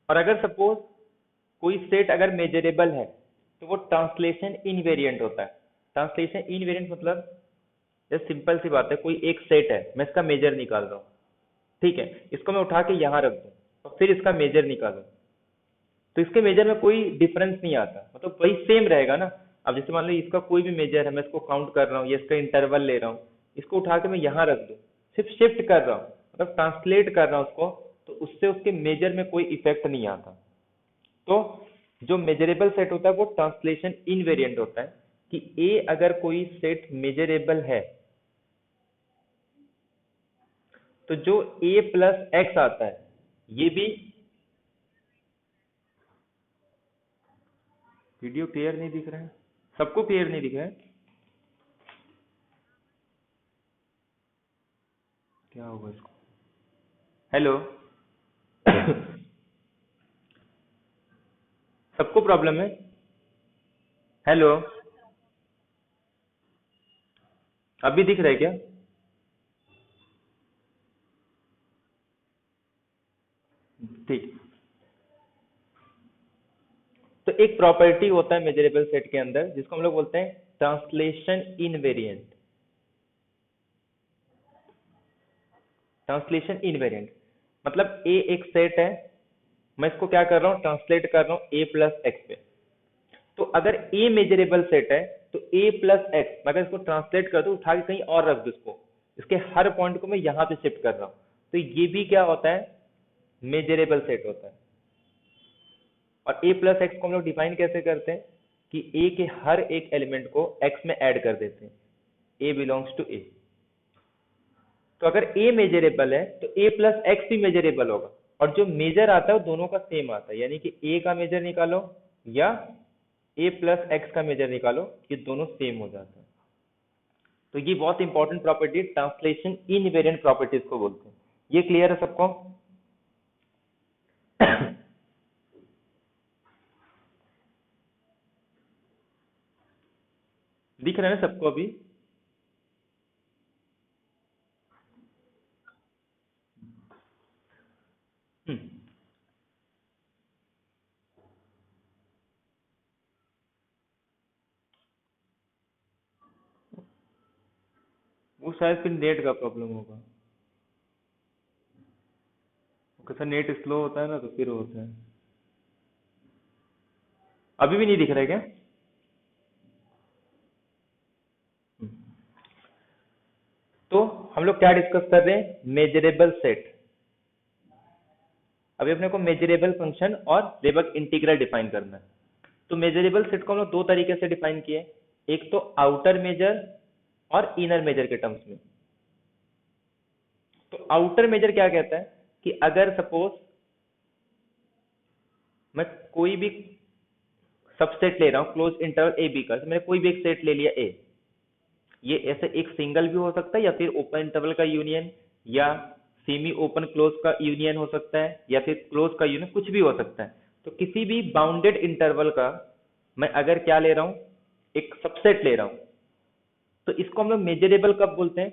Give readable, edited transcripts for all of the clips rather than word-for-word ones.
और अगर सपोज कोई सेट अगर मेजरेबल है तो वो ट्रांसलेशन इनवेरिएंट होता है। ट्रांसलेशन इनवेरिएंट मतलब जैसे सिंपल सी बात है, कोई एक सेट है, मैं इसका मेजर निकाल रहा हूँ, ठीक है, इसको मैं उठा के यहाँ रख दूँ और फिर इसका मेजर निकालूं, तो इसके मेजर में कोई डिफरेंस नहीं आता, मतलब वही सेम रहेगा ना। अब जैसे मान लो इसका कोई भी मेजर है, मैं इसको काउंट कर रहा हूँ या इसका इंटरवल ले रहा हूँ, इसको उठा के मैं यहाँ रख दूँ, सिर्फ शिफ्ट कर रहा हूँ, मतलब ट्रांसलेट कर रहा हूँ उसको, तो उससे उसके मेजर में कोई इफेक्ट नहीं आता। तो जो मेजरेबल सेट होता है वो ट्रांसलेशन इनवेरिएंट होता है, कि ए अगर कोई सेट मेजरेबल है तो जो ए प्लस एक्स आता है ये भी। वीडियो क्लियर नहीं दिख रहा है? सबको क्लियर नहीं दिख रहा है? क्या होगा इसको? हेलो? सबको प्रॉब्लम है? हेलो? अभी दिख रहा है क्या? ठीक। तो एक प्रॉपर्टी होता है मेजरेबल सेट के अंदर जिसको हम लोग बोलते हैं ट्रांसलेशन इनवेरिएंट। ट्रांसलेशन इनवेरिएंट मतलब ए एक सेट है, मैं इसको क्या कर रहा हूँ, ट्रांसलेट कर रहा हूँ ए प्लस एक्स पे। तो अगर ए मेजरेबल सेट है तो ए प्लस एक्स मैं अगर इसको ट्रांसलेट कर दूं, उठा के कहीं और रख दूं, इसको इसके हर पॉइंट को मैं यहाँ पे शिफ्ट कर रहा हूँ, तो ये भी क्या होता है, मेजरेबल सेट होता है। और ए प्लस एक्स को हम लोग डिफाइन कैसे करते हैं कि ए के हर एक एलिमेंट को एक्स में ऐड कर देते हैं, ए बिलोंग्स टू ए। तो अगर ए मेजरेबल है तो ए प्लस एक्स भी मेजरेबल होगा, और जो मेजर आता है वो दोनों का सेम आता है, यानी कि ए का मेजर निकालो या ए प्लस एक्स का मेजर निकालो, ये दोनों सेम हो जाता है। तो ये बहुत important property translation invariant properties को बोलते हैं। ये क्लियर है सबको? दिख रहा है ना सबको अभी? हम्म, वो शायद फिर नेट का प्रॉब्लम होगा। कैसा नेट स्लो होता है ना तो फिर होता है। अभी भी नहीं दिख रहा है क्या? हम्म, तो हम लोग क्या डिस्कस कर रहे हैं, मेजरेबल सेट। अभी अपने को मेजरेबल फंक्शन और रेबक इंटीग्रल डिफाइन करना है। तो मेजरेबल सेट को हम लोग दो तरीके से डिफाइन किए, एक तो आउटर मेजर और इनर मेजर के टर्म्स में। तो आउटर मेजर क्या कहता है कि अगर सपोज मैं कोई भी सबसेट ले रहा हूँ क्लोज इंटरवल ए बी का, तो मैंने कोई भी एक सेट ले लिया ए, ये ऐसे एक सिंगल भी हो सकता है या फिर ओपन इंटरवल का यूनियन या सेमी ओपन क्लोज का यूनियन हो सकता है या फिर क्लोज का यूनियन, कुछ भी हो सकता है। तो किसी भी बाउंडेड इंटरवल का मैं अगर क्या ले रहा हूँ, एक सबसेट ले रहा हूँ, तो इसको हम लोग मेजरेबल कब बोलते हैं,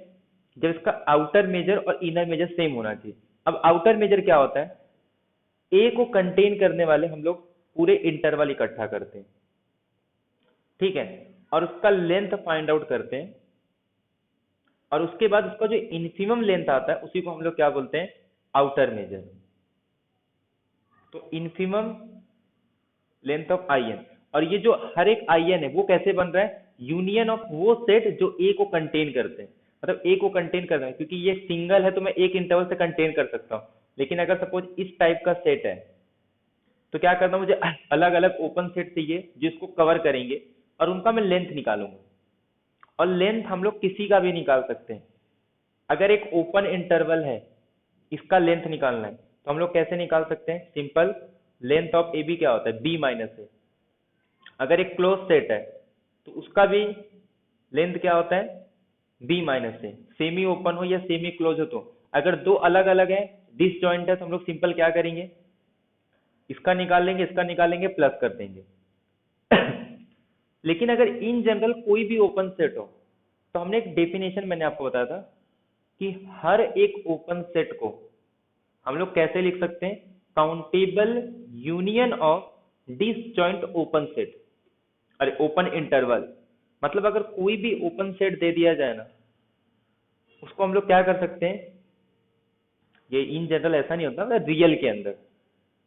जब इसका आउटर मेजर और इनर मेजर सेम होना चाहिए। अब आउटर मेजर क्या होता है, ए को कंटेन करने वाले हम लोग पूरे इंटरवल इकट्ठा करते हैं, ठीक है, और उसका लेंथ फाइंड आउट करते हैं, और उसके बाद उसका जो इन्फिमम लेंथ आता है उसी को हम लोग क्या बोलते हैं, आउटर मेजर। तो infimum length of I n, और ये जो हर एक आई एन है वो कैसे बन रहा है, यूनियन ऑफ वो सेट जो ए को कंटेन करते हैं, मतलब ए को कंटेन कर रहे हैं, क्योंकि ये सिंगल है तो मैं एक इंटरवल से कंटेन कर सकता हूँ, लेकिन अगर सपोज इस टाइप का सेट है तो क्या करना, मुझे अलग अलग ओपन सेट चाहिए जिसको कवर करेंगे, और उनका मैं लेंथ निकालूंगा। और लेंथ हम लोग किसी का भी निकाल सकते हैं। अगर एक ओपन इंटरवल है, इसका लेंथ निकालना है, तो हम लोग कैसे निकाल सकते हैं, simple, length of A B क्या होता है, बी माइनस ए। अगर एक क्लोज सेट है तो उसका भी लेंथ क्या होता है, बी माइनस ए, सेमी ओपन हो या सेमी क्लोज हो। तो अगर दो अलग अलग है, डिसजॉइंट है, तो हम लोग सिंपल क्या करेंगे, इसका निकाल लेंगे, इसका निकालेंगे, प्लस कर देंगे। लेकिन अगर इन जनरल कोई भी ओपन सेट हो, तो हमने एक डेफिनेशन मैंने आपको बताया था कि हर एक ओपन सेट को हम लोग कैसे लिख सकते हैं, countable union of disjoint open set, अरे ओपन इंटरवल, मतलब अगर कोई भी ओपन सेट दे दिया जाए ना, उसको हम लोग क्या कर सकते हैं, ये इन जनरल ऐसा नहीं होता, मतलब रियल के अंदर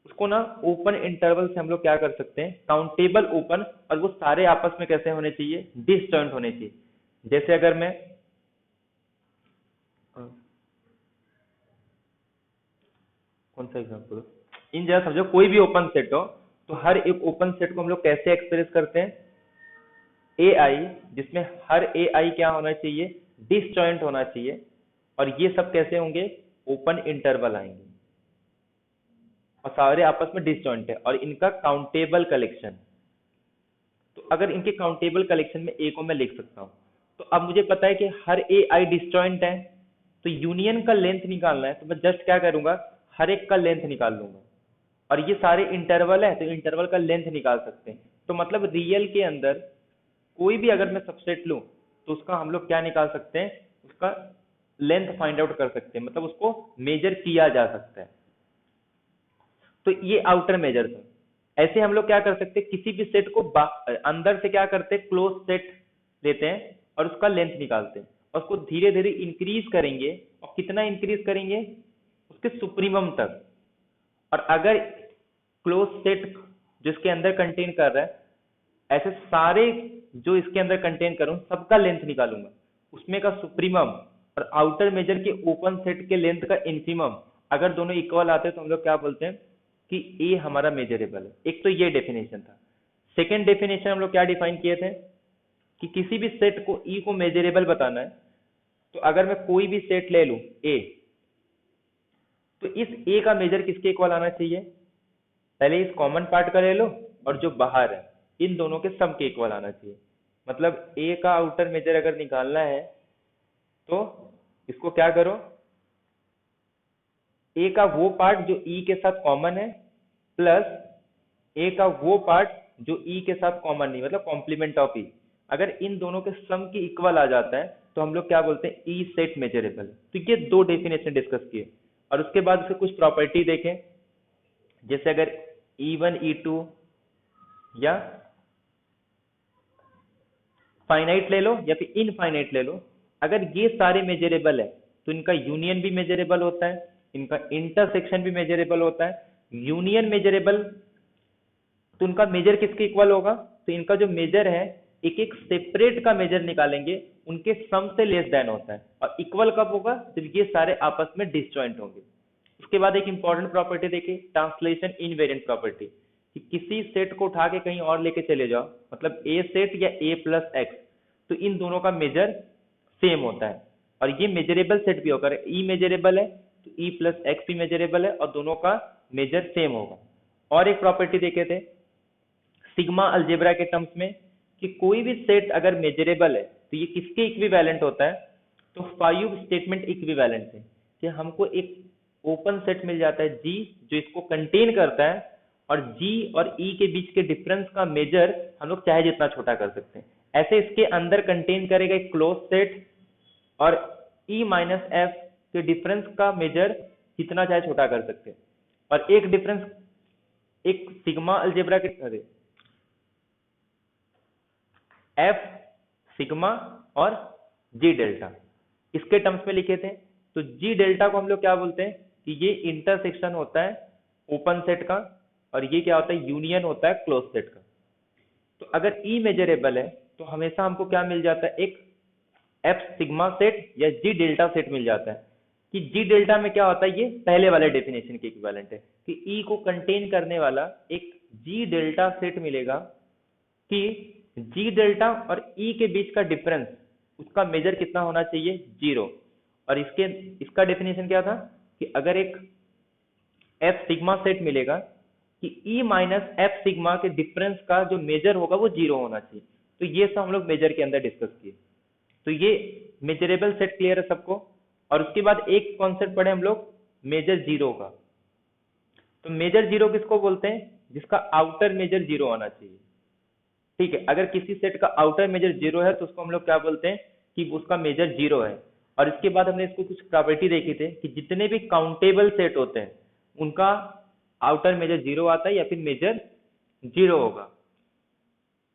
उसको ना ओपन इंटरवल से हम लोग क्या कर सकते हैं, काउंटेबल ओपन, और वो सारे आपस में कैसे होने चाहिए, डिसजॉइंट होने चाहिए। जैसे अगर मैं कौन सा एग्जांपल, इन जगह समझो कोई भी ओपन सेट हो, तो हर एक ओपन सेट को हम लोग कैसे एक्सप्रेस करते हैं, ए आई, जिसमें हर ए आई क्या होना चाहिए, डिसजॉइंट होना चाहिए, और ये सब कैसे होंगे, ओपन इंटरवल आएंगे, और सारे आपस में डिसजॉइंट है, और इनका काउंटेबल कलेक्शन। तो अगर इनके काउंटेबल कलेक्शन में ए को मैं लिख सकता हूँ, तो अब मुझे पता है कि हर ए आई डिसजॉइंट है, तो यूनियन का लेंथ निकालना है, तो मैं जस्ट क्या करूंगा, हर एक का लेंथ निकाल लूंगा, और ये सारे इंटरवल है, तो इंटरवल का लेंथ निकाल सकते हैं। तो मतलब रियल के अंदर कोई भी अगर मैं सबसेट लूं, तो उसका हम लोग क्या निकाल सकते हैं, उसका लेंथ फाइंड आउट कर सकते हैं, मतलब उसको मेजर किया जा सकता है। तो ये आउटर मेजर था। ऐसे हम लोग क्या कर सकते हैं, किसी भी सेट को अंदर से क्या करते हैं, क्लोज सेट लेते हैं और उसका लेंथ निकालते हैं, और उसको धीरे धीरे इंक्रीज करेंगे, और कितना इंक्रीज करेंगे, उसके सुप्रीमम तक। और अगर क्लोज सेट जो इसके अंदर कंटेन कर रहा है, ऐसे सारे जो इसके अंदर कंटेन करूं सबका लेंथ निकालूंगा, उसमें का सुप्रीमम और आउटर मेजर के ओपन सेट के लेंथ का इन्फिमम, अगर दोनों इक्वल आते हैं तो हम लोग क्या बोलते हैं कि ए हमारा मेजरेबल है। एक तो ये डेफिनेशन था। सेकेंड डेफिनेशन हम लोग क्या डिफाइन किए थे कि किसी भी सेट को ई को मेजरेबल बताना है, तो अगर मैं कोई भी सेट ले लूं ए, तो इस ए का मेजर किसके इक्वल आना चाहिए, पहले इस कॉमन पार्ट का ले लो, और जो बाहर है इन दोनों के सम के इक्वल आना चाहिए। मतलब ए का आउटर मेजर अगर निकालना है, तो इसको क्या करो, ए का वो पार्ट जो ई के साथ कॉमन है, प्लस ए का वो पार्ट जो ई के साथ कॉमन नहीं, मतलब कॉम्प्लीमेंट ऑफ ई। अगर इन दोनों के सम की इक्वल आ जाता है, तो हम लोग क्या बोलते हैं, ई सेट मेजरेबल। तो ये दो डेफिनेशन डिस्कस किए, और उसके बाद उसके कुछ प्रॉपर्टी देखें। जैसे अगर E1 E2 या फाइनाइट ले लो या फिर इनफाइनाइट ले लो, अगर ये सारे मेजरेबल है, तो इनका यूनियन भी मेजरेबल होता है, इनका इंटरसेक्शन भी मेजरेबल होता है। यूनियन मेजरेबल, तो उनका मेजर किसके इक्वल होगा, तो इनका जो मेजर है, एक एक सेपरेट का मेजर निकालेंगे, उनके सम से लेस देन होता है। और इक्वल कब होगा, जब ये सारे आपस में डिसजॉइंट होंगे। उसके बाद एक इंपॉर्टेंट प्रॉपर्टी देखिए, ट्रांसलेशन इनवेरिएंट प्रॉपर्टी, कि किसी सेट को उठा के कहीं और लेके चले जाओ, मतलब ए सेट या ए प्लस एक्स, तो इन दोनों का मेजर सेम होता है, और ये मेजरेबल सेट भी होगा। ई मेजरेबल है तो ई प्लस एक्स भी मेजरेबल है, और दोनों का मेजर सेम होगा। और एक प्रॉपर्टी देखे थे सिग्मा अलजेब्रा के टर्म्स में, कि कोई भी सेट अगर मेजरेबल है तो ये किसके इक्विवेलेंट होता है, तो 5 स्टेटमेंट इक्विवेलेंट है, कि हमको एक ओपन सेट मिल जाता है जी, जो इसको कंटेन करता है, और जी और ई के बीच के डिफरेंस का मेजर हम लोग चाहे जितना छोटा कर सकते हैं। ऐसे इसके अंदर कंटेन करेगा एक क्लोज सेट, और ई माइनस एफ के डिफरेंस का मेजर कितना चाहे छोटा कर सकते हैं। और एक डिफरेंस, एक सिग्मा अलजेब्रा के, अरे एफ सिग्मा और जी डेल्टा, इसके टर्म्स में लिखे थे। तो जी डेल्टा को हम लोग क्या बोलते हैं, कि ये इंटरसेक्शन होता है ओपन सेट का, और ये क्या होता है, यूनियन होता है क्लोज सेट का। तो अगर ई मेजरेबल है, तो हमेशा हमको क्या मिल जाता है, एक एफ सिग्मा सेट या जी डेल्टा सेट मिल जाता है। कि जी डेल्टा में क्या होता है, ये पहले वाले डेफिनेशन के इक्विवेलेंट है, कि ई को कंटेन करने वाला एक जी डेल्टा सेट मिलेगा, कि जी डेल्टा और ई के बीच का डिफरेंस, उसका मेजर कितना होना चाहिए, 0। और इसका डेफिनेशन क्या था, कि अगर एक एफ सिग्मा सेट मिलेगा, कि ई माइनस एफ सिग्मा के डिफरेंस का जो मेजर होगा वो 0 होना चाहिए। तो ये सब हम लोग मेजर के अंदर डिस्कस किए। तो ये मेजरेबल सेट क्लियर है सबको। और उसके बाद एक कॉन्सेप्ट पढ़े हम लोग, मेजर जीरो का। तो मेजर जीरो किसको बोलते हैं, जिसका आउटर मेजर 0 होना चाहिए। ठीक है, अगर किसी सेट का आउटर मेजर 0 है, तो उसको हम लोग क्या बोलते हैं, कि उसका मेजर 0 है। और इसके बाद हमने इसको कुछ प्रॉपर्टी देखी थी, कि जितने भी काउंटेबल सेट होते हैं, उनका आउटर मेजर 0 आता है या फिर मेजर 0 होगा,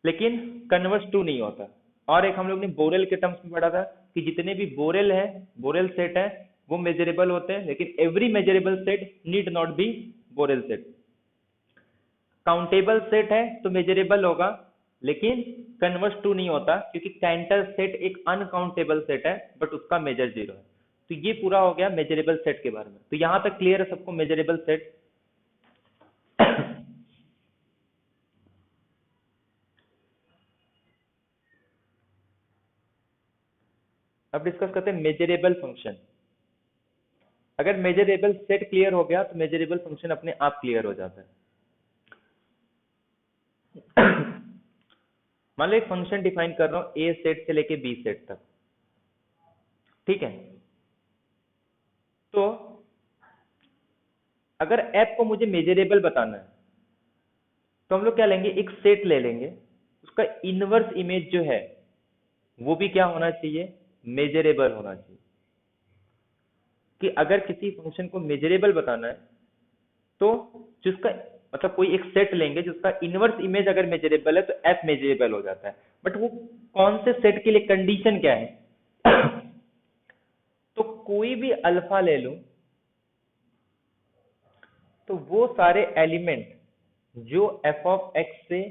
लेकिन कन्वर्स टू नहीं होता। और एक हम लोग ने बोरेल के टर्म्स में पढ़ा था कि जितने भी बोरेल है, बोरेल सेट है, वो मेजरेबल होते हैं, लेकिन every measurable set need not be Borel set. Countable set है तो मेजरेबल होगा, लेकिन कन्वर्स टू नहीं होता, क्योंकि कैंटर सेट एक अनकाउंटेबल सेट है बट उसका मेजर 0 है। तो ये पूरा हो गया मेजरेबल सेट के बारे में। तो यहां तक क्लियर है सबको मेजरेबल सेट? अब डिस्कस करते हैं मेजरेबल फंक्शन। अगर मेजरेबल सेट क्लियर हो गया तो मेजरेबल फंक्शन अपने आप क्लियर हो जाता है। मान लो एक फंक्शन डिफाइन कर रहा हूं ए सेट से लेके बी सेट तक, ठीक है? तो अगर एफ को मुझे मेजरेबल बताना है तो हम लोग क्या लेंगे, एक सेट ले लेंगे, उसका इनवर्स इमेज जो है वो भी क्या होना चाहिए, मेजरेबल होना चाहिए। कि अगर किसी फंक्शन को मेजरेबल बताना है तो जिसका मतलब कोई एक सेट लेंगे जिसका इनवर्स इमेज अगर मेजरेबल है तो एफ मेजरेबल हो जाता है। बट वो कौन से सेट के लिए कंडीशन क्या है? तो कोई भी अल्फा ले लूं तो वो सारे एलिमेंट जो एफ ऑफ एक्स से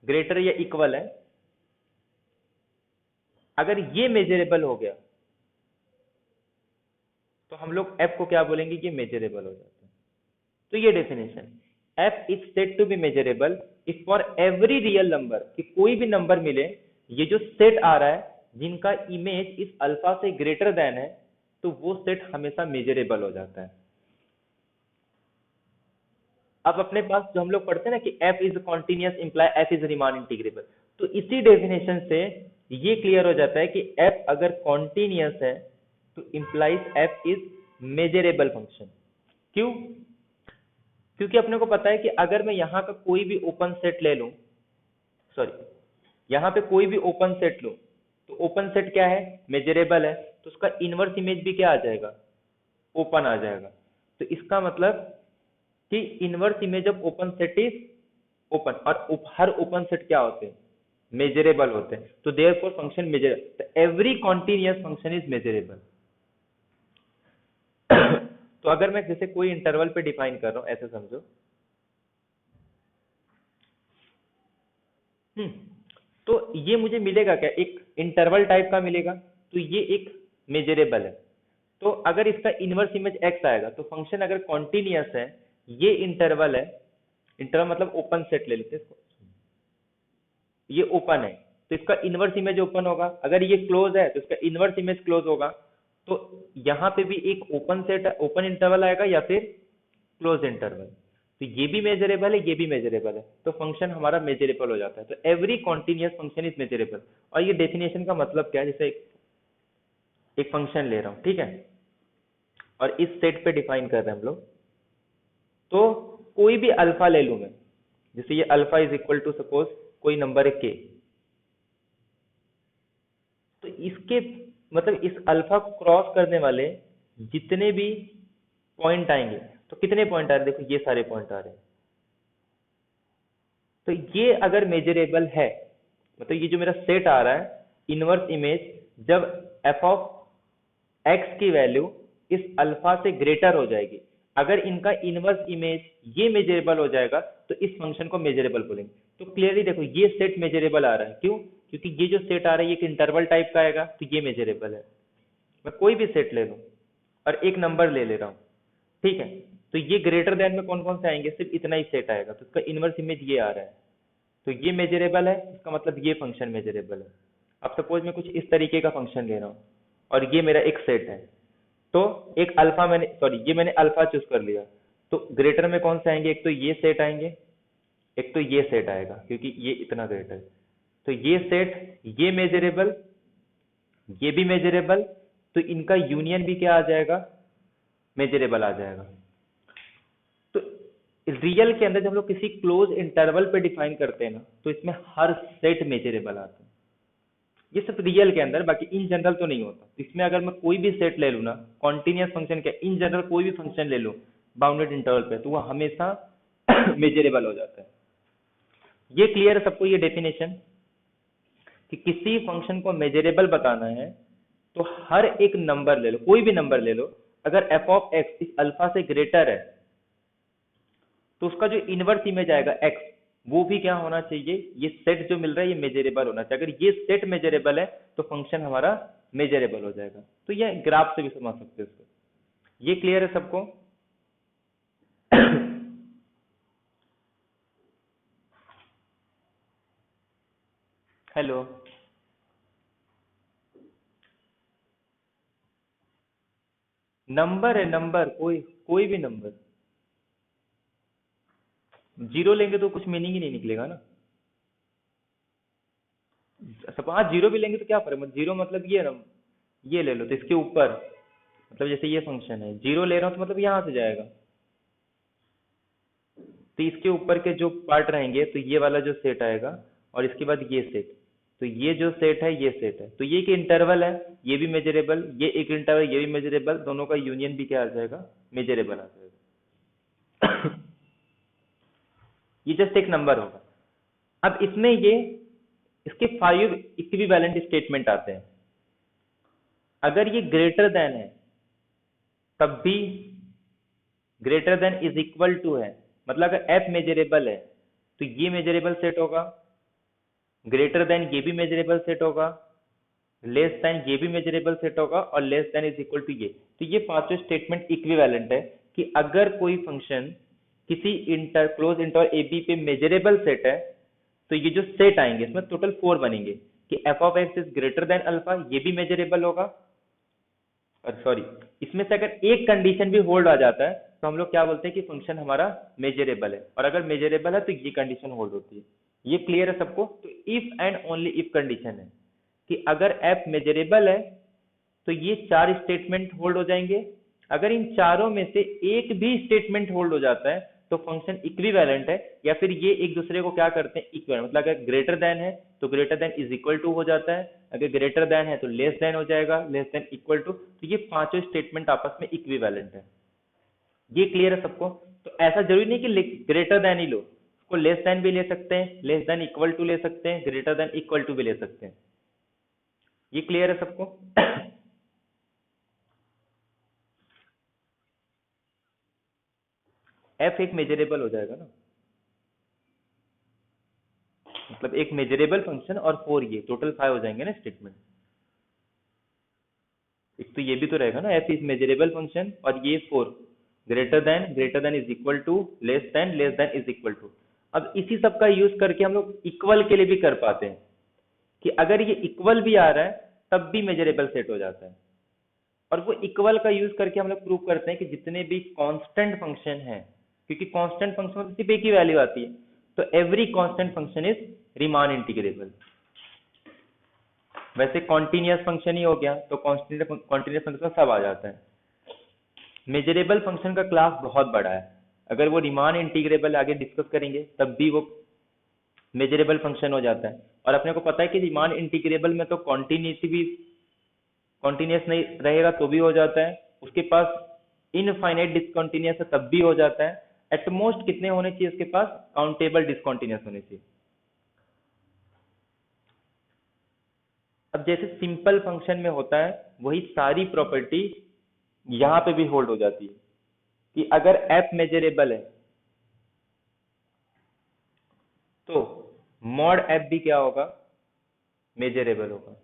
ग्रेटर या इक्वल है, अगर ये मेजरेबल हो गया तो हम लोग एफ को क्या बोलेंगे, ये मेजरेबल हो जाता है। तो ये definition, F is said to be measurable if for every real number, कि कोई भी नंबर मिले, ये जो सेट आ रहा है जिनका इमेज इस अल्फा से ग्रेटर देन है, तो वो सेट हमेशा मेजरेबल हो जाता है। अब अपने पास जो हम लोग पढ़ते हैं ना कि f is continuous imply f is Riemann integrable, तो इसी डेफिनेशन से ये क्लियर हो जाता है कि f अगर कॉन्टिन्यूस है तो implies f is measurable function. क्यों? क्योंकि अपने को पता है कि अगर मैं यहाँ का कोई भी ओपन सेट ले लूं, सॉरी, यहाँ पे कोई भी ओपन सेट लूं, तो ओपन सेट क्या है, मेजरेबल है, तो उसका इनवर्स इमेज भी क्या आ जाएगा, ओपन आ जाएगा। तो इसका मतलब कि inverse image of open set is open, और हर ओपन सेट क्या होते हैं, मेजरेबल होते हैं। तो therefore function measurable, every continuous function is measurable. तो अगर मैं जैसे कोई इंटरवल पे डिफाइन कर रहा हूं, ऐसे समझो, तो ये मुझे मिलेगा क्या, एक इंटरवल टाइप का मिलेगा, तो ये एक मेजरेबल है। तो अगर इसका इनवर्स इमेज x आएगा तो फंक्शन अगर कॉन्टिन्यूअस है, ये इंटरवल है, इंटरवल मतलब ओपन सेट ले लेते हैं इसको, ये ओपन है तो इसका इनवर्स इमेज ओपन होगा, अगर ये क्लोज है तो इसका इनवर्स इमेज क्लोज होगा। तो यहाँ पे भी एक ओपन सेट, ओपन इंटरवल आएगा या फिर क्लोज इंटरवल, तो ये भी मेजरेबल है, ये भी मेजरेबल है, तो फंक्शन हमारा मेजरेबल हो जाता है। तो every continuous function is measurable. और ये डेफिनेशन का मतलब क्या है, जैसे एक फंक्शन ले रहा हूँ, ठीक है, और इस सेट पे डिफाइन कर रहे हैं हम लोग, तो कोई भी अल्फा ले लूं मैं, जैसे ये alpha is equal to suppose कोई नंबर है के, तो इसके मतलब इस अल्फा को क्रॉस करने वाले जितने भी पॉइंट आएंगे, तो कितने पॉइंट आ रहे हैं, देखो ये सारे पॉइंट आ रहे हैं, तो ये अगर मेजरेबल है, मतलब ये जो मेरा सेट आ रहा है इनवर्स इमेज, जब एफ ऑफ एक्स की वैल्यू इस अल्फा से ग्रेटर हो जाएगी, अगर इनका इनवर्स इमेज ये मेजरेबल हो जाएगा तो इस फंक्शन को मेजरेबल बोलेंगे। तो क्लियरली देखो ये सेट मेजरेबल आ रहा है, क्यों? क्योंकि ये जो सेट आ रहा है ये एक इंटरवल टाइप का आएगा, तो ये मेजरेबल है। मैं कोई भी सेट ले लूं और एक नंबर ले रहा हूं, ठीक है, तो ये ग्रेटर देन में कौन कौन से आएंगे, सिर्फ इतना ही सेट आएगा, तो इसका इनवर्स इमेज ये आ रहा है, तो ये मेजरेबल है, इसका मतलब ये फंक्शन मेजरेबल है। अब सपोज मैं कुछ इस तरीके का फंक्शन ले रहा हूँ और ये मेरा एक सेट है, तो एक अल्फा मैंने, सॉरी, ये मैंने अल्फा चूज कर लिया, तो ग्रेटर में कौन से आएंगे, एक तो ये सेट आएंगे, एक तो ये सेट आएगा क्योंकि ये इतना ग्रेटर है, तो ये सेट, ये मेजरेबल, ये भी मेजरेबल, तो इनका यूनियन भी क्या आ जाएगा, मेजरेबल आ जाएगा। तो रियल के अंदर जब हम लोग किसी क्लोज इंटरवल पे डिफाइन करते हैं ना, तो इसमें हर सेट मेजरेबल आता है। ये सिर्फ रियल के अंदर, बाकी इन जनरल तो नहीं होता। इसमें अगर मैं कोई भी सेट ले लूँ ना, कॉन्टिन्यूस फंक्शन क्या, इन जनरल कोई भी फंक्शन ले लूँ, बाउंडेड इंटरवल पे, तो वो हमेशा मेजरेबल हो जाता है। ये क्लियर है सबको, ये डेफिनेशन कि किसी फंक्शन को मेजरेबल बताना है तो हर एक नंबर ले लो, कोई भी नंबर ले लो, अगर एफ ऑफ एक्स इस अल्फा से ग्रेटर है तो उसका जो इनवर्स इमेज आएगा एक्स, वो भी क्या होना चाहिए, ये सेट जो मिल रहा है ये मेजरेबल होना चाहिए। अगर ये सेट मेजरेबल है तो फंक्शन हमारा मेजरेबल हो जाएगा। तो ये ग्राफ से भी समझ सकते हो इसको। ये क्लियर है सबको? हेलो, नंबर है, नंबर, कोई कोई भी नंबर। जीरो लेंगे तो कुछ मीनिंग ही नहीं निकलेगा ना। सब हाँ, जीरो भी लेंगे तो क्या फर्क, जीरो मतलब ये ना, ये ले लो तो इसके ऊपर, मतलब जैसे ये फंक्शन है, जीरो ले रहा हूँ तो मतलब यहाँ से जाएगा, तो इसके ऊपर के जो पार्ट रहेंगे तो ये वाला जो सेट आएगा, और इसके बाद ये सेट, तो ये जो सेट है ये सेट है, तो ये एक इंटरवल है, ये भी मेजरेबल, ये एक इंटरवल, ये भी मेजरेबल, दोनों का यूनियन भी क्या आ जाएगा, मेजरेबल आ जाएगा। ये जस्ट एक नंबर होगा। अब इसमें ये इसके 5 इक्विवेलेंट स्टेटमेंट आते हैं। अगर ये ग्रेटर देन है तब भी greater than is equal to है, मतलब अगर एफ मेजरेबल है तो ये मेजरेबल सेट होगा, ग्रेटर देन ये भी मेजरेबल सेट होगा, लेस देन ये भी मेजरेबल सेट होगा, और less than is equal to ये। तो ये पांचों स्टेटमेंट इक्विवेलेंट है कि अगर कोई फंक्शन किसी क्लोज इंटरवल ए बी पे मेजरेबल सेट है तो ये जो सेट आएंगे इसमें टोटल 4 बनेंगे कि F of x is greater than alpha, ये भी मेजरेबल होगा, और सॉरी, इसमें से अगर एक कंडीशन भी होल्ड आ जाता है तो हम लोग क्या बोलते हैं कि फंक्शन हमारा मेजरेबल है, और अगर मेजरेबल है तो ये कंडीशन होल्ड होती है। ये क्लियर है सबको? तो if and only if condition है कि अगर एफ मेजरेबल है तो ये 4 स्टेटमेंट होल्ड हो जाएंगे। अगर इन चारों में से एक भी स्टेटमेंट होल्ड हो जाता है तो फंक्शन इक्विवेलेंट है, या फिर ये एक दूसरे को क्या करते हैं, इक्वल, मतलब अगर ग्रेटर देन है तो greater than is equal to हो जाता है, अगर ग्रेटर देन है तो लेस देन हो जाएगा, लेस देन इक्वल टू, तो ये पांचों स्टेटमेंट आपस में इक्विवेलेंट है। ये क्लियर है सबको? तो ऐसा जरूरी नहीं कि ग्रेटर देन ही लो, उसको लेस देन भी ले सकते हैं, लेस देन इक्वल टू ले सकते हैं, ग्रेटर देन इक्वल टू भी ले सकते हैं। ये क्लियर है सबको? एफ एक मेजरेबल हो जाएगा ना, मतलब एक मेजरेबल फंक्शन और 4, ये टोटल 5 हो जाएंगे ना स्टेटमेंट। एक तो ये भी तो रहेगा ना, एफ इज मेजरेबल फंक्शन, और ये 4, greater than is equal to, less than is equal to. अब इसी सब का यूज करके हम लोग इक्वल के लिए भी कर पाते हैं कि अगर ये इक्वल भी आ रहा है तब भी मेजरेबल सेट हो जाता है, और वो इक्वल का यूज करके हम लोग प्रूव करते हैं कि जितने भी कांस्टेंट फंक्शन है, क्योंकि कांस्टेंट फंक्शन में सिर्फ एक ही वैल्यू आती है, तो every constant function is Riemann integrable. वैसे कॉन्टिन्यूस फंक्शन ही हो गया तो कॉन्टिन्यूस फंक्शन में सब आ जाता है। मेजरेबल फंक्शन का क्लास बहुत बड़ा है, अगर वो रीमान इंटीग्रेबल आगे डिस्कस करेंगे तब भी वो मेजरेबल फंक्शन हो जाता है। और अपने को पता है कि रीमान इंटीग्रेबल में तो कॉन्टिन्यूटी भी कॉन्टिन्यूस नहीं रहेगा तो भी हो जाता है, उसके पास इनफाइनाइट डिसकंटिन्यूस है तब भी हो जाता है। एटमोस्ट कितने होने चाहिए उसके पास, काउंटेबल डिसकंटिन्यूस होने चाहिए। अब जैसे सिंपल फंक्शन में होता है वही सारी प्रॉपर्टी यहाँ पे भी होल्ड हो जाती है कि अगर एफ मेजरेबल है तो मॉड एफ भी क्या होगा, मेजरेबल होगा।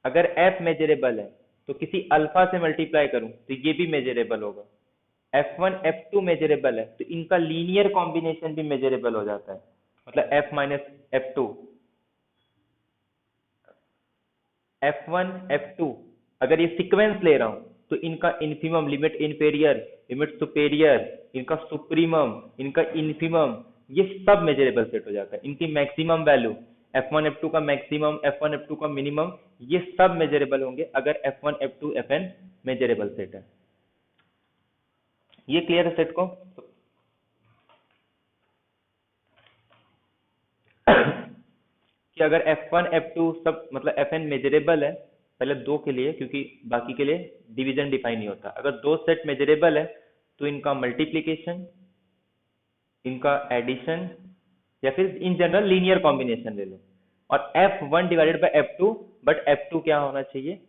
अगर एफ मेजरेबल है तो किसी अल्फा से मल्टीप्लाई करूं तो ये भी मेजरेबल होगा। F1 F2 मेजरेबल है तो इनका लीनियर कॉम्बिनेशन भी मेजरेबल हो जाता है, मतलब F minus F2, F1 F2 अगर ये सीक्वेंस ले रहा हूं तो इनका infimum, limit inferior, limit superior, इनका सुप्रीमम, इनका इन्फिमम, ये सब मेजरेबल सेट हो जाता है। इनकी मैक्सिमम वैल्यू, F1 F2 का मैक्सिमम, F1 F2 का मिनिमम, ये सब मेजरेबल होंगे अगर F1 F2 Fn measurable set है। ये क्लियर है सेट को? कि अगर F1 F2 सब मतलब Fn मेजरेबल है, पहले दो के लिए, क्योंकि बाकी के लिए डिवीजन डिफाइन नहीं होता, अगर दो सेट मेजरेबल है तो इनका मल्टीप्लीकेशन, इनका एडिशन, या फिर इन जनरल लीनियर कॉम्बिनेशन ले लो, और F1 divided by F2, but F2 क्या होना चाहिए,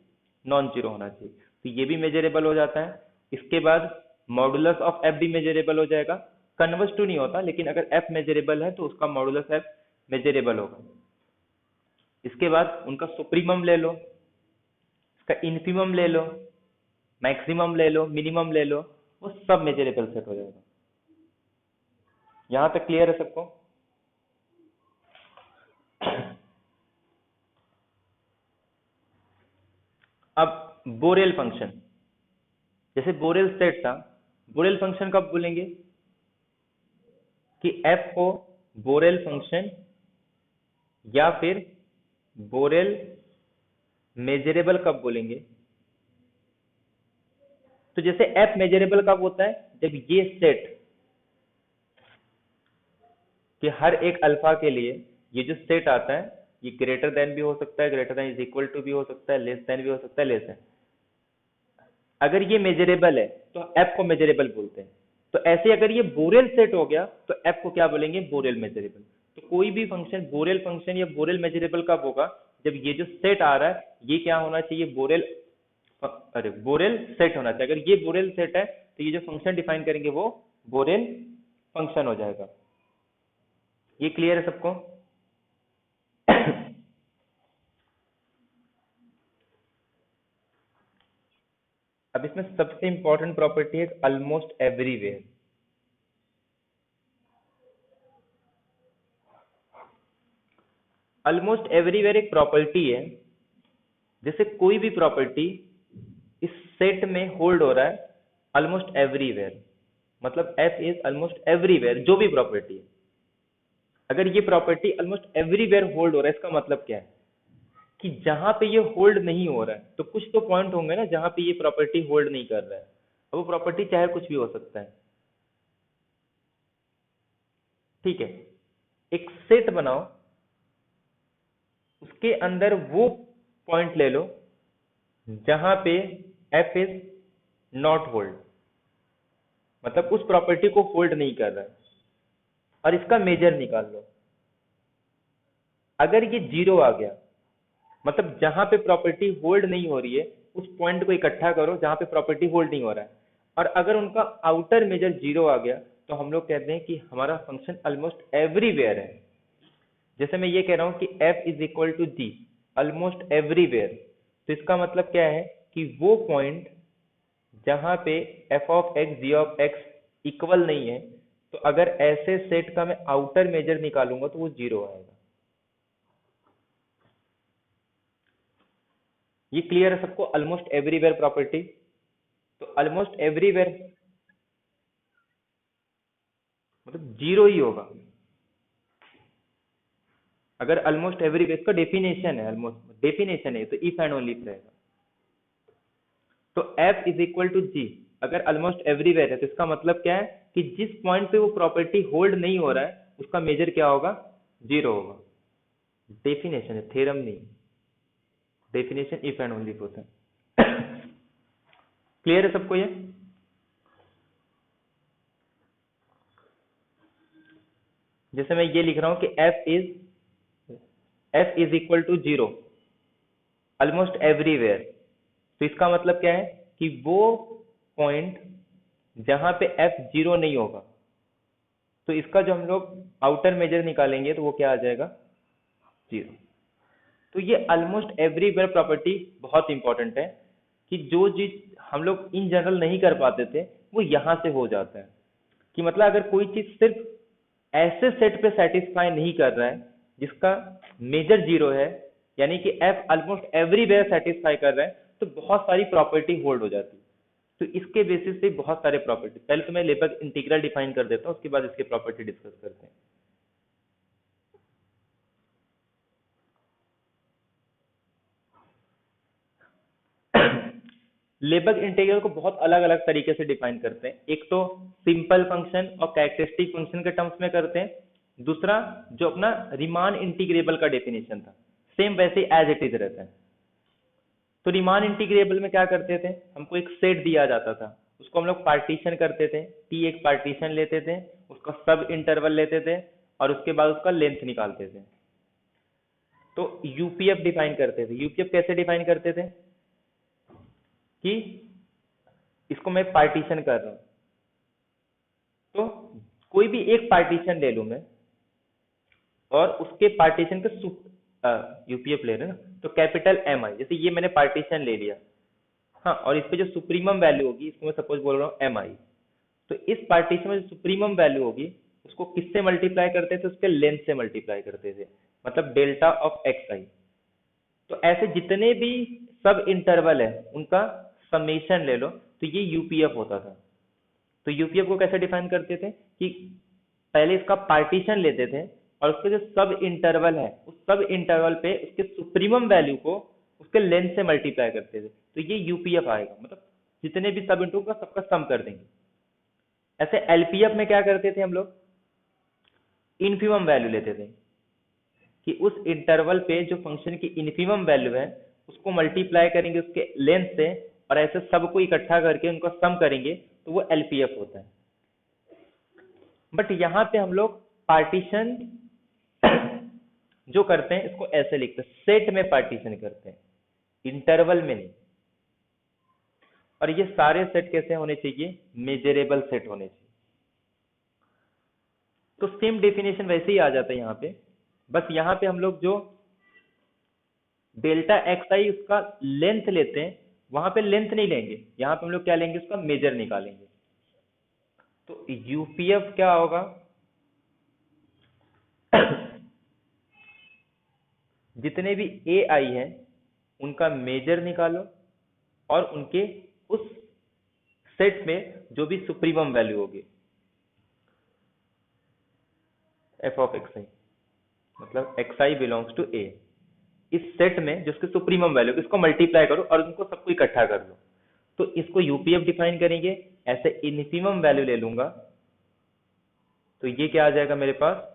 नॉन जीरो होना चाहिए, तो ये भी मेजरेबल हो जाता है। इसके बाद मॉडुलस ऑफ F भी मेजरेबल हो जाएगा, कन्वर्स टू नहीं होता, लेकिन अगर F मेजरेबल है तो उसका मॉडुलस F मेजरेबल होगा। इसके बाद उनका सुप्रीमम ले लो, इसका इन्फीमम ले लो, मैक्सिमम ले लो, मिनिमम ले लो, वो सब मेजरेबल सेट हो जाएगा। यहां तक क्लियर है सबको? अब बोरेल फंक्शन, जैसे बोरेल सेट था, बोरेल फंक्शन कब बोलेंगे कि F को बोरेल फंक्शन या फिर बोरेल मेजरेबल कब बोलेंगे? तो जैसे F मेजरेबल कब होता है, जब ये सेट कि हर एक अल्फा के लिए ये जो सेट आता है, ये ग्रेटर देन भी हो सकता है, greater than is equal to भी हो सकता है, लेस देन भी हो सकता है, लेस देन, अगर ये मेजरेबल है तो F को मेजरेबल बोलते हैं। तो ऐसे अगर ये बोरेल सेट हो गया तो F को क्या बोलेंगे, बोरेल मेजरेबल। तो कोई भी फंक्शन बोरेल फंक्शन या बोरेल मेजरेबल कब होगा, जब ये जो सेट आ रहा है ये क्या होना चाहिए, बोरेल, अरे बोरेल सेट होना चाहिए। अगर ये बोरेल सेट है तो ये जो फंक्शन डिफाइन करेंगे वो बोरेल फंक्शन हो जाएगा। ये क्लियर है सबको? अब इसमें सबसे इंपॉर्टेंट प्रॉपर्टी है ऑलमोस्ट एवरीवेयर। ऑलमोस्ट एवरीवेयर एक प्रॉपर्टी है, जैसे कोई भी प्रॉपर्टी इस सेट में होल्ड हो रहा है ऑलमोस्ट एवरीवेयर, मतलब F इज ऑलमोस्ट एवरीवेयर, जो भी प्रॉपर्टी है। अगर ये प्रॉपर्टी ऑलमोस्ट एवरीवेयर होल्ड हो रहा है, इसका मतलब क्या है कि जहां पे ये होल्ड नहीं हो रहा है, तो कुछ तो पॉइंट होंगे ना जहां पे ये प्रॉपर्टी होल्ड नहीं कर रहा है। अब वो प्रॉपर्टी चाहे कुछ भी हो सकता है, ठीक है। एक सेट बनाओ, उसके अंदर वो पॉइंट ले लो जहां पे F इज नॉट होल्ड, मतलब उस प्रॉपर्टी को होल्ड नहीं कर रहा है, और इसका मेजर निकाल लो। अगर ये जीरो आ गया, मतलब जहां पे प्रॉपर्टी होल्ड नहीं हो रही है उस पॉइंट को इकट्ठा करो जहां पे प्रॉपर्टी होल्ड नहीं हो रहा है, और अगर उनका आउटर मेजर जीरो आ गया तो हम लोग कहते हैं कि हमारा फंक्शन ऑलमोस्ट एवरीवेयर है। जैसे मैं ये कह रहा हूं कि F is equal to G almost everywhere, तो इसका मतलब क्या है कि वो पॉइंट जहां पे f of x g of x equal नहीं है, तो अगर ऐसे सेट का मैं आउटर मेजर निकालूंगा तो वो जीरो आएगा। ये क्लियर है सबको, ऑलमोस्ट एवरीवेयर प्रॉपर्टी? तो ऑलमोस्ट एवरीवेयर मतलब जीरो ही होगा। अगर ऑलमोस्ट एवरीवेयर का डेफिनेशन है, ऑलमोस्ट डेफिनेशन है, तो इफ एंड ओनली रहेगा। तो F इज इक्वल टू जी, अगर ऑलमोस्ट एवरीवेयर है तो इसका मतलब क्या है कि जिस पॉइंट पे वो प्रॉपर्टी होल्ड नहीं हो रहा है उसका मेजर क्या होगा, जीरो होगा। डेफिनेशन है, थ्योरम नहीं, डेफिनेशन इफ एंड ओनली होता है। क्लियर है सबको ये? जैसे मैं ये लिख रहा हूं कि F is equal to zero almost everywhere, तो इसका मतलब क्या है कि वो पॉइंट जहां पे F जीरो नहीं होगा, तो इसका जो हम लोग आउटर मेजर निकालेंगे तो वो क्या आ जाएगा, जीरो। तो ये ऑलमोस्ट एवरीवेयर प्रॉपर्टी बहुत इंपॉर्टेंट है कि जो चीज हम लोग इन जनरल नहीं कर पाते थे वो यहां से हो जाता है। कि मतलब अगर कोई चीज सिर्फ ऐसे सेट पे सेटिस्फाई नहीं कर रहा है जिसका मेजर जीरो है, यानी कि F ऑलमोस्ट एवरीवेयर सेटिस्फाई कर रहा है, तो बहुत सारी प्रॉपर्टी होल्ड हो जाती है। तो इसके बेसिस पे बहुत सारे प्रॉपर्टी, पहले तो मैं लेबक इंटीग्रल डिफाइन कर देता हूँ, उसके बाद इसके प्रॉपर्टी डिस्कस करते हैं। लेबक इंटीग्रल को बहुत अलग अलग तरीके से डिफाइन करते हैं। एक तो सिंपल फंक्शन और कैरेक्टरिस्टिक फंक्शन के टर्म्स में करते हैं। दूसरा जो अपना रीमान इंटीग्रेबल का डेफिनेशन था, सेम वैसे एज इट इज रहता है। तो रीमान इंटीग्रेबल में क्या करते थे, हमको एक सेट दिया जाता था, उसको हम लोग पार्टीशन करते थे, टी एक पार्टीशन लेते थे, उसका सब इंटरवल लेते थे और उसके बाद उसका लेंथ निकालते थे। तो यूपीएफ डिफाइन करते थे। यूपीएफ कैसे डिफाइन करते थे कि इसको मैं पार्टीशन कर रहा हूं, तो कोई भी एक पार्टीशन ले लूं मैं और उसके पार्टीशन के यूपीएफ ले रहे हैं ना, तो कैपिटल एम आई, जैसे ये मैंने पार्टीशन ले लिया, हाँ, और इस पे जो सुप्रीमम वैल्यू होगी, इसको मैं सपोज बोल रहा हूँ एम आई, तो इस पार्टीशन में जो सुप्रीमम वैल्यू होगी उसको किससे मल्टीप्लाई करते थे, उसके लेंथ से मल्टीप्लाई करते थे, मतलब डेल्टा ऑफ एक्स आई। तो ऐसे जितने भी सब इंटरवल है उनका समेशन ले लो, तो ये यूपीएफ होता था। तो यूपीएफ को कैसे डिफाइन करते थे कि पहले इसका पार्टीशन लेते थे और उसके जो सब इंटरवल है उस सब इंटरवल पे उसके सुप्रीमम वैल्यू को उसके लेंथ से मल्टीप्लाई करते थे, तो ये यूपीएफ आएगा, मतलब जितने भी सब इंटू का सबका सम कर देंगे। ऐसे एलपीएफ में क्या करते थे हम लोग, इनफिमम वैल्यू लेते थे कि उस इंटरवल पे जो फंक्शन की इनफिमम वैल्यू है उसको मल्टीप्लाई करेंगे उसके लेंथ से और ऐसे सबको इकट्ठा करके उनका सम करेंगे, तो वो एलपीएफ होता है। बट यहाँ पे हम लोग पार्टीशन जो करते हैं इसको ऐसे लिखते हैं, सेट में पार्टीशन करते हैं, इंटरवल में नहीं। और ये सारे सेट कैसे होने चाहिए, मेजरेबल सेट होने चाहिए। तो सेम डेफिनेशन वैसे ही आ जाता है यहाँ पे, बस यहाँ पे हम लोग जो डेल्टा एक्स आई उसका लेंथ लेते हैं, वहां पे लेंथ नहीं लेंगे, यहाँ पे हम लोग क्या लेंगे, उसका मेजर निकालेंगे। तो यूपीएफ क्या होगा जितने भी ए आई है उनका मेजर निकालो और उनके उस सेट में जो भी सुप्रीमम वैल्यू होगी एफ ऑफ एक्स आई, मतलब एक्स आई बिलोंग्स टू ए, इस सेट में जिसके सुप्रीमम वैल्यू, इसको मल्टीप्लाई करो और उनको सबको इकट्ठा कर लो, तो इसको यूपीएफ डिफाइन करेंगे। ऐसे इनफिमम वैल्यू ले लूंगा तो ये क्या आ जाएगा मेरे पास,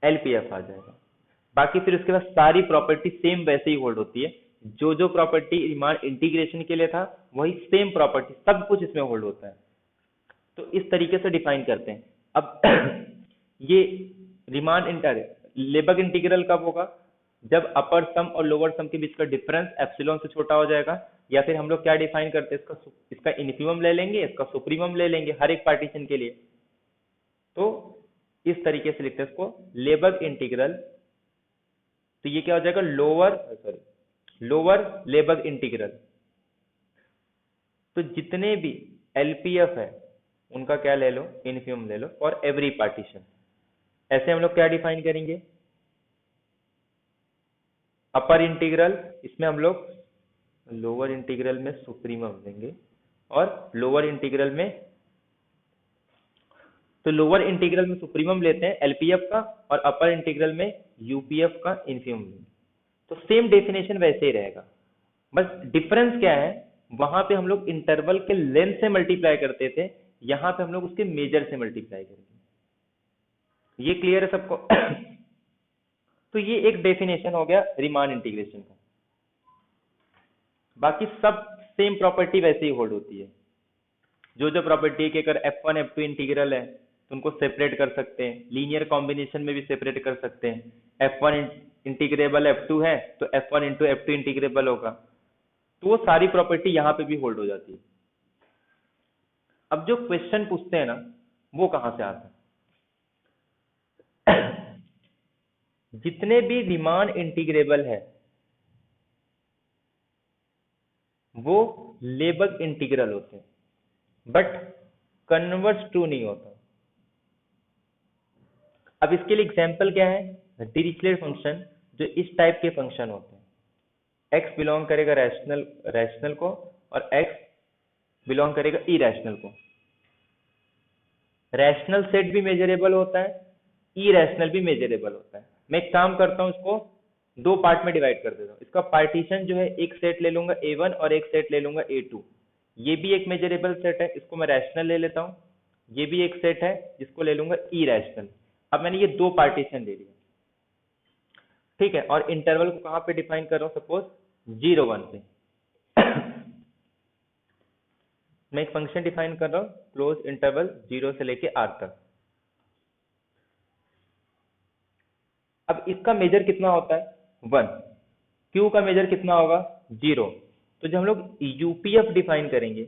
एलपीएफ आ जाएगा। बाकी फिर उसके बाद सारी प्रॉपर्टी सेम वैसे ही होल्ड होती है, जो जो प्रॉपर्टी रीमान इंटीग्रेशन के लिए था वही सेम प्रॉपर्टी सब कुछ इसमें होल्ड होता है। तो इस तरीके से डिफाइन करते हैं। अब ये रीमान लेबग इंटीग्रल कब होगा, जब अपर सम और लोअर सम के बीच का डिफरेंस एप्सिलॉन से छोटा हो जाएगा, या फिर हम लोग क्या डिफाइन करते हैं, इसका इनफिमम ले लेंगे, इसका सुप्रीमम ले लेंगे हर एक पार्टीशन के लिए। तो इस तरीके से लिखते हैं इसको लेबग इंटीग्रल। तो ये क्या हो जाएगा, लोअर लेबग इंटीग्रल। तो जितने भी एलपीएफ है उनका क्या ले लो, इनफिमम ले लो फॉर एवरी पार्टीशन। ऐसे हम लोग क्या डिफाइन करेंगे, अपर इंटीग्रल, इसमें हम लोग लोअर इंटीग्रल में सुप्रीमम लेंगे और लोअर इंटीग्रल में, तो लोअर इंटीग्रल में सुप्रीमम लेते हैं एलपीएफ का और अपर इंटीग्रल में यूपीएफ का इनफिमम लेंगे। तो सेम डेफिनेशन वैसे ही रहेगा, बस डिफरेंस क्या है, वहां पे हम लोग इंटरवल के लेंथ से मल्टीप्लाई करते थे, यहां पे हम लोग उसके मेजर से मल्टीप्लाई करेंगे। ये क्लियर है सबको? तो ये एक डेफिनेशन हो गया रीमान इंटीग्रेशन का। बाकी सब सेम प्रॉपर्टी वैसे ही होल्ड होती है। जो जो प्रॉपर्टी है कि अगर f1 f2 इंटीग्रल है तो उनको सेपरेट कर सकते हैं, लीनियर कॉम्बिनेशन में भी सेपरेट कर सकते हैं। f1 इंटीग्रेबल f2 है तो f1 इंटू f2 इंटीग्रेबल होगा, तो वो सारी प्रॉपर्टी यहाँ पे भी होल्ड हो जाती है। अब जो क्वेश्चन पूछते हैं ना, वो कहाँ से आता है, जितने भी रीमान इंटीग्रेबल है वो लेबग इंटीग्रल होते हैं, बट कन्वर्स टू नहीं होता। अब इसके लिए एग्जांपल क्या है, डिरिचलेट फंक्शन, जो इस टाइप के फंक्शन होते हैं, x बिलोंग करेगा रैशनल को और x बिलोंग करेगा इरेशनल को। रैशनल सेट भी मेजरेबल होता है, इरेशनल भी मेजरेबल होता है। मैं एक काम करता हूं, इसको दो पार्ट में डिवाइड कर देता हूं। इसका पार्टीशन जो है, एक सेट ले लूंगा a1 और एक सेट ले लूंगा a2। ये भी एक मेजरेबल सेट है, इसको मैं रैशनल ले लेता हूं। ये भी एक सेट है जिसको ले लूंगा इरेशनल। अब मैंने ये दो पार्टीशन ले लिया, ठीक है, और इंटरवल को कहां पे डिफाइन कर रहा हूं, सपोज 0 1 पे। मैं एक फंक्शन डिफाइन कर रहा हूँ क्लोज इंटरवल 0 से लेके r तक। अब इसका मेजर कितना होता है 1, क्यू का मेजर कितना होगा 0। तो जब हम लोग यूपीएफ डिफाइन करेंगे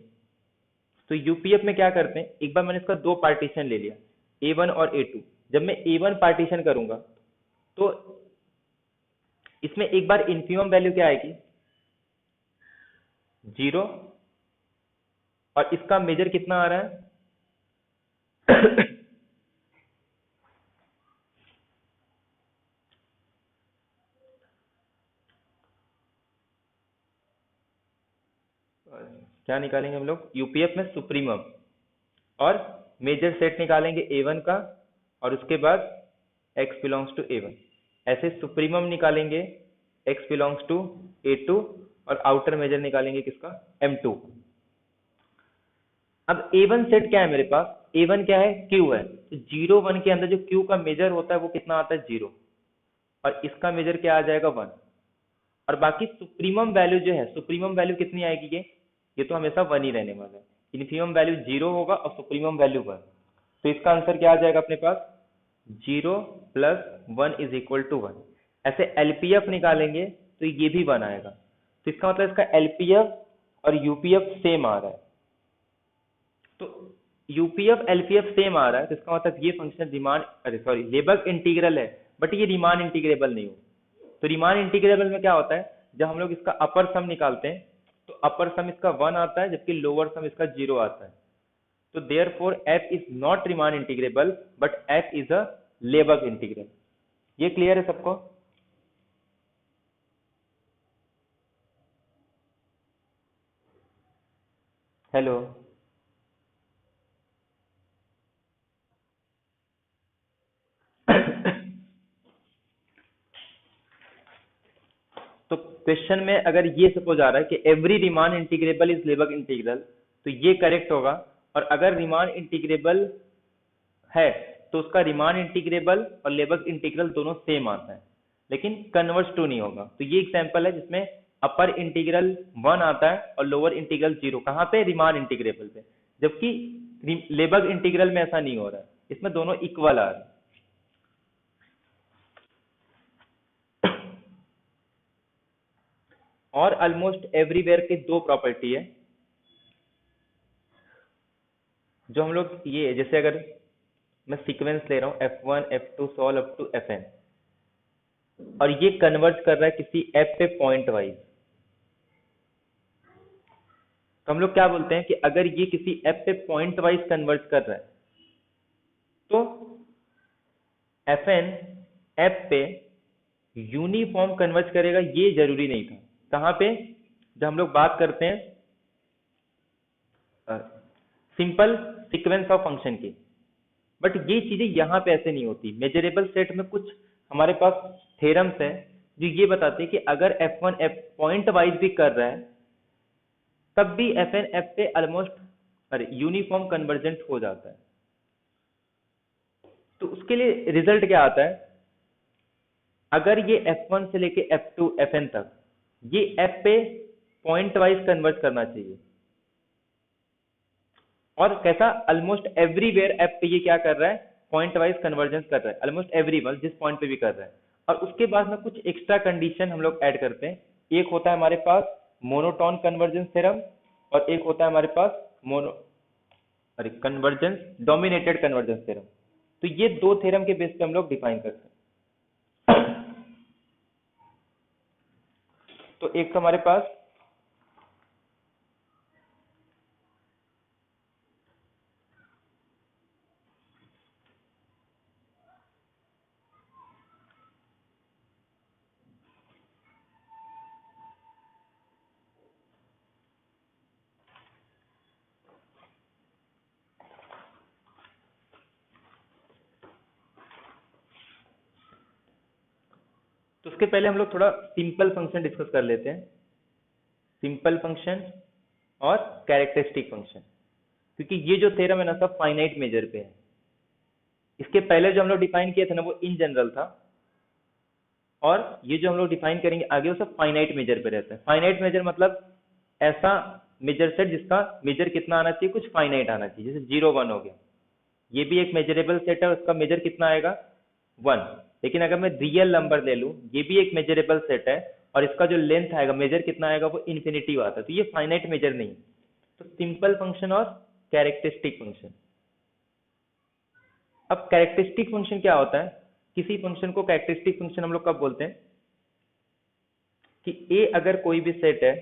तो यूपीएफ में क्या करते हैं, एक बार मैंने इसका दो पार्टीशन ले लिया A1 और A2। जब मैं A1 पार्टीशन करूंगा तो इसमें एक बार इन्फिमम वैल्यू क्या आएगी 0, और इसका मेजर कितना आ रहा है क्या निकालेंगे हम लोग यूपीएफ में सुप्रीमम, और मेजर सेट निकालेंगे A1 का, और उसके बाद x बिलोंग्स टू A1। ऐसे सुप्रीमम निकालेंगे x बिलोंग्स टू A2, और आउटर मेजर निकालेंगे किसका M2। अब A1 सेट क्या है मेरे पास, A1 क्या है Q है, तो 0 1 के अंदर जो Q का मेजर होता है वो कितना आता है 0, और इसका मेजर क्या आ जाएगा 1। और बाकी सुप्रीमम वैल्यू जो है, सुप्रीमम वैल्यू कितनी आएगी ये तो हमेशा 1 ही रहने वाला है। इन्फिमम वैल्यू 0 होगा और सुप्रीमम वैल्यू 1। तो इसका आंसर क्या आ जाएगा अपने पास 0 + 1 = 1। ऐसे एलपीएफ निकालेंगे तो ये भी 1 आएगा। तो इसका मतलब इसका एलपीएफ और यूपीएफ सेम आ रहा है। तो यूपीएफ एलपीएफ सेम आ रहा है तो इसका मतलब ये फंक्शन लेबग इंटीग्रल है, बट ये रीमान इंटीग्रेबल नहीं हो। तो रीमान इंटीग्रेबल में क्या होता है, जब हम लोग इसका अपर सम निकालते हैं तो अपर सम इसका 1 आता है जबकि लोअर सम इसका 0 आता है। तो therefore f is not Riemann integrable but f is a Lebesgue integral. ये क्लियर है सबको? हेलो तो क्वेश्चन में अगर ये सपोज आ रहा है कि every Riemann integrable is Lebesgue integral, तो ये करेक्ट होगा। और अगर रीमान इंटीग्रेबल है तो उसका रीमान इंटीग्रेबल और लेबग इंटीग्रल दोनों सेम आता है, लेकिन कन्वर्ज टू नहीं होगा। तो ये एग्जांपल है जिसमें अपर इंटीग्रल 1 आता है और लोअर इंटीग्रल 0। कहाँ पे? रीमान इंटीग्रेबल पे। जबकि लेबग इंटीग्रल में ऐसा नहीं हो रहा है, इसमें दोनों इक्वल आ रहे हैं। और ऑलमोस्ट एवरीवेयर की दो प्रॉपर्टी है जो हम लोग, ये जैसे अगर मैं सीक्वेंस ले रहा हूँ f1 f2 solve up to fn, और ये कन्वर्ज कर रहा है किसी f पे पॉइंट वाइज, तो हम लोग क्या बोलते हैं कि अगर ये किसी f पे पॉइंट वाइज कन्वर्ज कर रहा है तो fn f पे यूनिफॉर्म कन्वर्ज करेगा, ये जरूरी नहीं था। कहाँ पे? जब हम लोग बात करते हैं सिंपल सीक्वेंस ऑफ फंक्शन की। बट ये चीजें यहाँ पे ऐसे नहीं होती। मेजरेबल सेट में कुछ हमारे पास थ्योरम्स है जो ये बताते हैं कि अगर f1 f पॉइंट वाइज भी कर रहा है तब भी fn f पे ऑलमोस्ट यूनिफॉर्म कन्वर्जेंट हो जाता है। तो उसके लिए रिजल्ट क्या आता है, अगर ये f1 से लेके f2 fn तक ये f पे पॉइंट वाइज कन्वर्ज करना चाहिए। और कैसा? ऑलमोस्ट एवरीवेयर f पे ये क्या कर रहा है, पॉइंट वाइज कन्वर्जेंस कर रहा है, ऑलमोस्ट एवरीवन जिस पॉइंट पे भी कर रहा है। और उसके बाद में कुछ एक्स्ट्रा कंडीशन हम लोग ऐड करते हैं। एक होता है हमारे पास मोनोटोन कन्वर्जेंस थ्योरम, और एक होता है हमारे पास कन्वर्जेंस डोमिनेटेड कन्वर्जेंस थ्योरम। तो ये दो थ्योरम के बेस पे हम लोग डिफाइन करते हैं। तो एक हमारे पास तो उसके पहले हम लोग थोड़ा सिंपल फंक्शन डिस्कस कर लेते हैं, सिंपल फंक्शन और कैरेक्टरिस्टिक फंक्शन। क्योंकि ये जो थ्योरम है ना सब फाइनाइट मेजर पे है। इसके पहले जो हम लोग डिफाइन किए थे ना वो इन जनरल था, और ये जो हम लोग डिफाइन करेंगे आगे वो सब फाइनाइट मेजर पे रहता है। फाइनाइट मेजर मतलब ऐसा मेजर सेट जिसका मेजर कितना आना चाहिए, कुछ फाइनाइट आना चाहिए, जैसे 0 1 हो गया, ये भी एक मेजरेबल सेट है, उसका मेजर कितना आएगा 1। लेकिन अगर मैं रियल नंबर ले लूं, ये भी एक मेजरेबल सेट है और इसका जो लेंथ आएगा मेजर कितना आएगा वो इन्फिनिटी आता है, तो ये फाइनाइट मेजर नहीं है। तो सिंपल फंक्शन और कैरेक्टरिस्टिक फंक्शन। अब कैरेक्टरिस्टिक फंक्शन क्या होता है, किसी फंक्शन को कैरेक्टरिस्टिक फंक्शन हम लोग कब बोलते हैं कि ए अगर कोई भी सेट है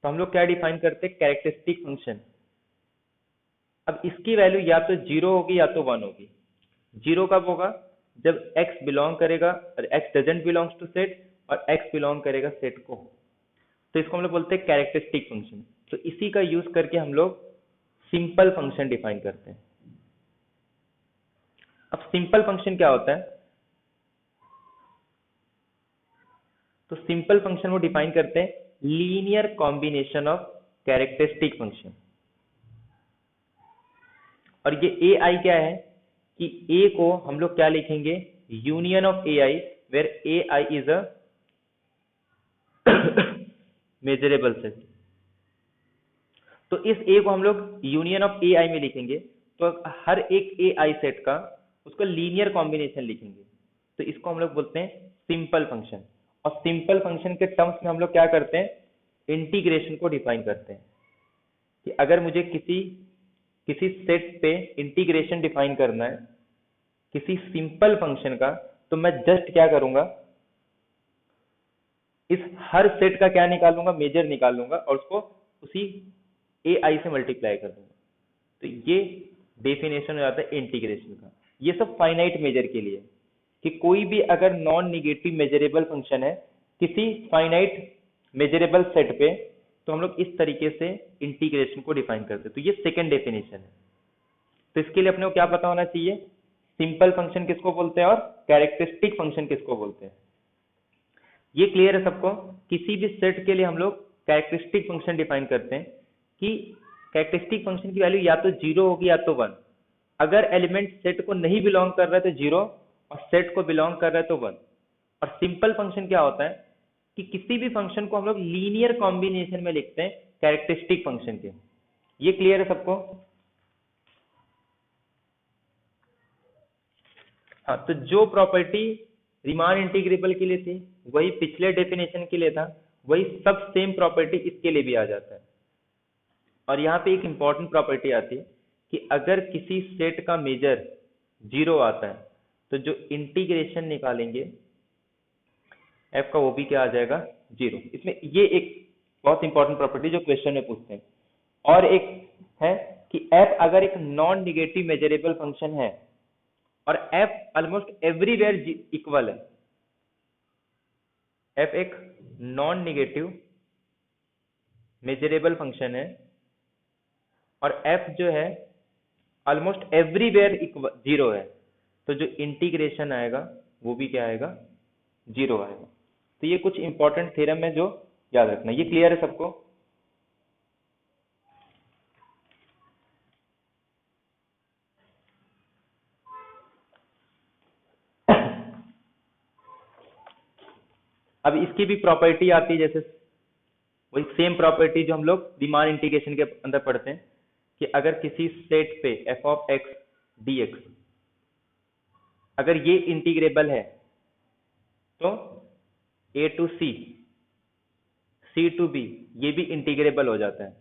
तो हम लोग क्या डिफाइन करते हैं, कैरेक्टरिस्टिक फंक्शन। अब इसकी वैल्यू या तो 0 होगी या तो 1 होगी। 0 कब होगा, जब x बिलोंग करेगा और x doesn't belongs to set और x बिलोंग करेगा सेट को, तो इसको हम लोग बोलते हैं कैरेक्टरिस्टिक फंक्शन। तो इसी का यूज करके हम लोग सिंपल फंक्शन डिफाइन करते हैं। अब सिंपल फंक्शन क्या होता है, तो सिंपल फंक्शन वो डिफाइन करते हैं linear combination of characteristic function. और ये ए आई क्या है कि ए को हम लोग क्या लिखेंगे, union of A I, where A I is a measurable set. तो इस ए को हम लोग यूनियन ऑफ ए आई में लिखेंगे, तो हर एक ए आई सेट का उसका लीनियर कॉम्बिनेशन लिखेंगे, तो इसको हम लोग बोलते हैं सिंपल फंक्शन। और सिंपल फंक्शन के टर्म्स में हम लोग क्या करते हैं, इंटीग्रेशन को डिफाइन करते हैं कि अगर मुझे किसी किसी सेट पे इंटीग्रेशन डिफाइन करना है किसी सिंपल फंक्शन का, तो मैं जस्ट क्या करूंगा, इस हर सेट का क्या निकालूंगा, मेजर निकाल लूंगा और उसको उसी ए आई से मल्टीप्लाई कर दूंगा। तो ये डेफिनेशन हो जाता है इंटीग्रेशन का। ये सब फाइनाइट मेजर के लिए, कि कोई भी अगर नॉन निगेटिव मेजरेबल फंक्शन है किसी फाइनाइट मेजरेबल सेट पे, तो हम लोग इस तरीके से इंटीग्रेशन को डिफाइन करते हैं। तो ये सेकंड डेफिनेशन है। तो इसके लिए अपने को क्या पता होना चाहिए, सिंपल फंक्शन किसको बोलते हैं और कैरेक्टरिस्टिक फंक्शन किसको बोलते हैं। ये क्लियर है सबको। किसी भी सेट के लिए हम लोग कैरेक्टरिस्टिक फंक्शन डिफाइन करते हैं कि कैरेक्टरिस्टिक फंक्शन की वैल्यू या तो 0 होगी या तो 1। अगर एलिमेंट सेट को नहीं बिलोंग कर रहा है तो 0 और सेट को बिलोंग कर रहा है तो 1। और सिंपल फंक्शन क्या होता है कि किसी भी फंक्शन को हम लोग लीनियर कॉम्बिनेशन में लिखते हैं कैरेक्टरिस्टिक फंक्शन के। ये क्लियर है सबको। हाँ, तो जो प्रॉपर्टी रीमान इंटीग्रेबल के लिए थी वही पिछले डेफिनेशन के लिए था, वही सब सेम प्रॉपर्टी इसके लिए भी आ जाता है। और यहाँ पे एक इंपॉर्टेंट प्रॉपर्टी आती है कि अगर किसी सेट का मेजर 0 आता है तो जो इंटीग्रेशन निकालेंगे f का वो भी क्या आ जाएगा 0। इसमें ये एक बहुत इंपॉर्टेंट प्रॉपर्टी जो क्वेश्चन में पूछते हैं। और एक है कि f अगर एक नॉन निगेटिव मेजरेबल फंक्शन है और f ऑलमोस्ट एवरीवेयर इक्वल है, f एक नॉन निगेटिव मेजरेबल फंक्शन है और f जो है ऑलमोस्ट एवरीवेयर 0 है, तो जो इंटीग्रेशन आएगा वो भी क्या आएगा 0 आएगा। तो ये कुछ इंपॉर्टेंट थ्योरम है जो याद रखना। ये क्लियर है सबको। अब इसकी भी प्रॉपर्टी आती है, जैसे वही सेम प्रॉपर्टी जो हम लोग रीमान इंटीग्रेशन के अंदर पढ़ते हैं कि अगर किसी सेट पे f ऑफ x dx अगर ये इंटीग्रेबल है तो a to c, c to b ये भी इंटीग्रेबल हो जाता है।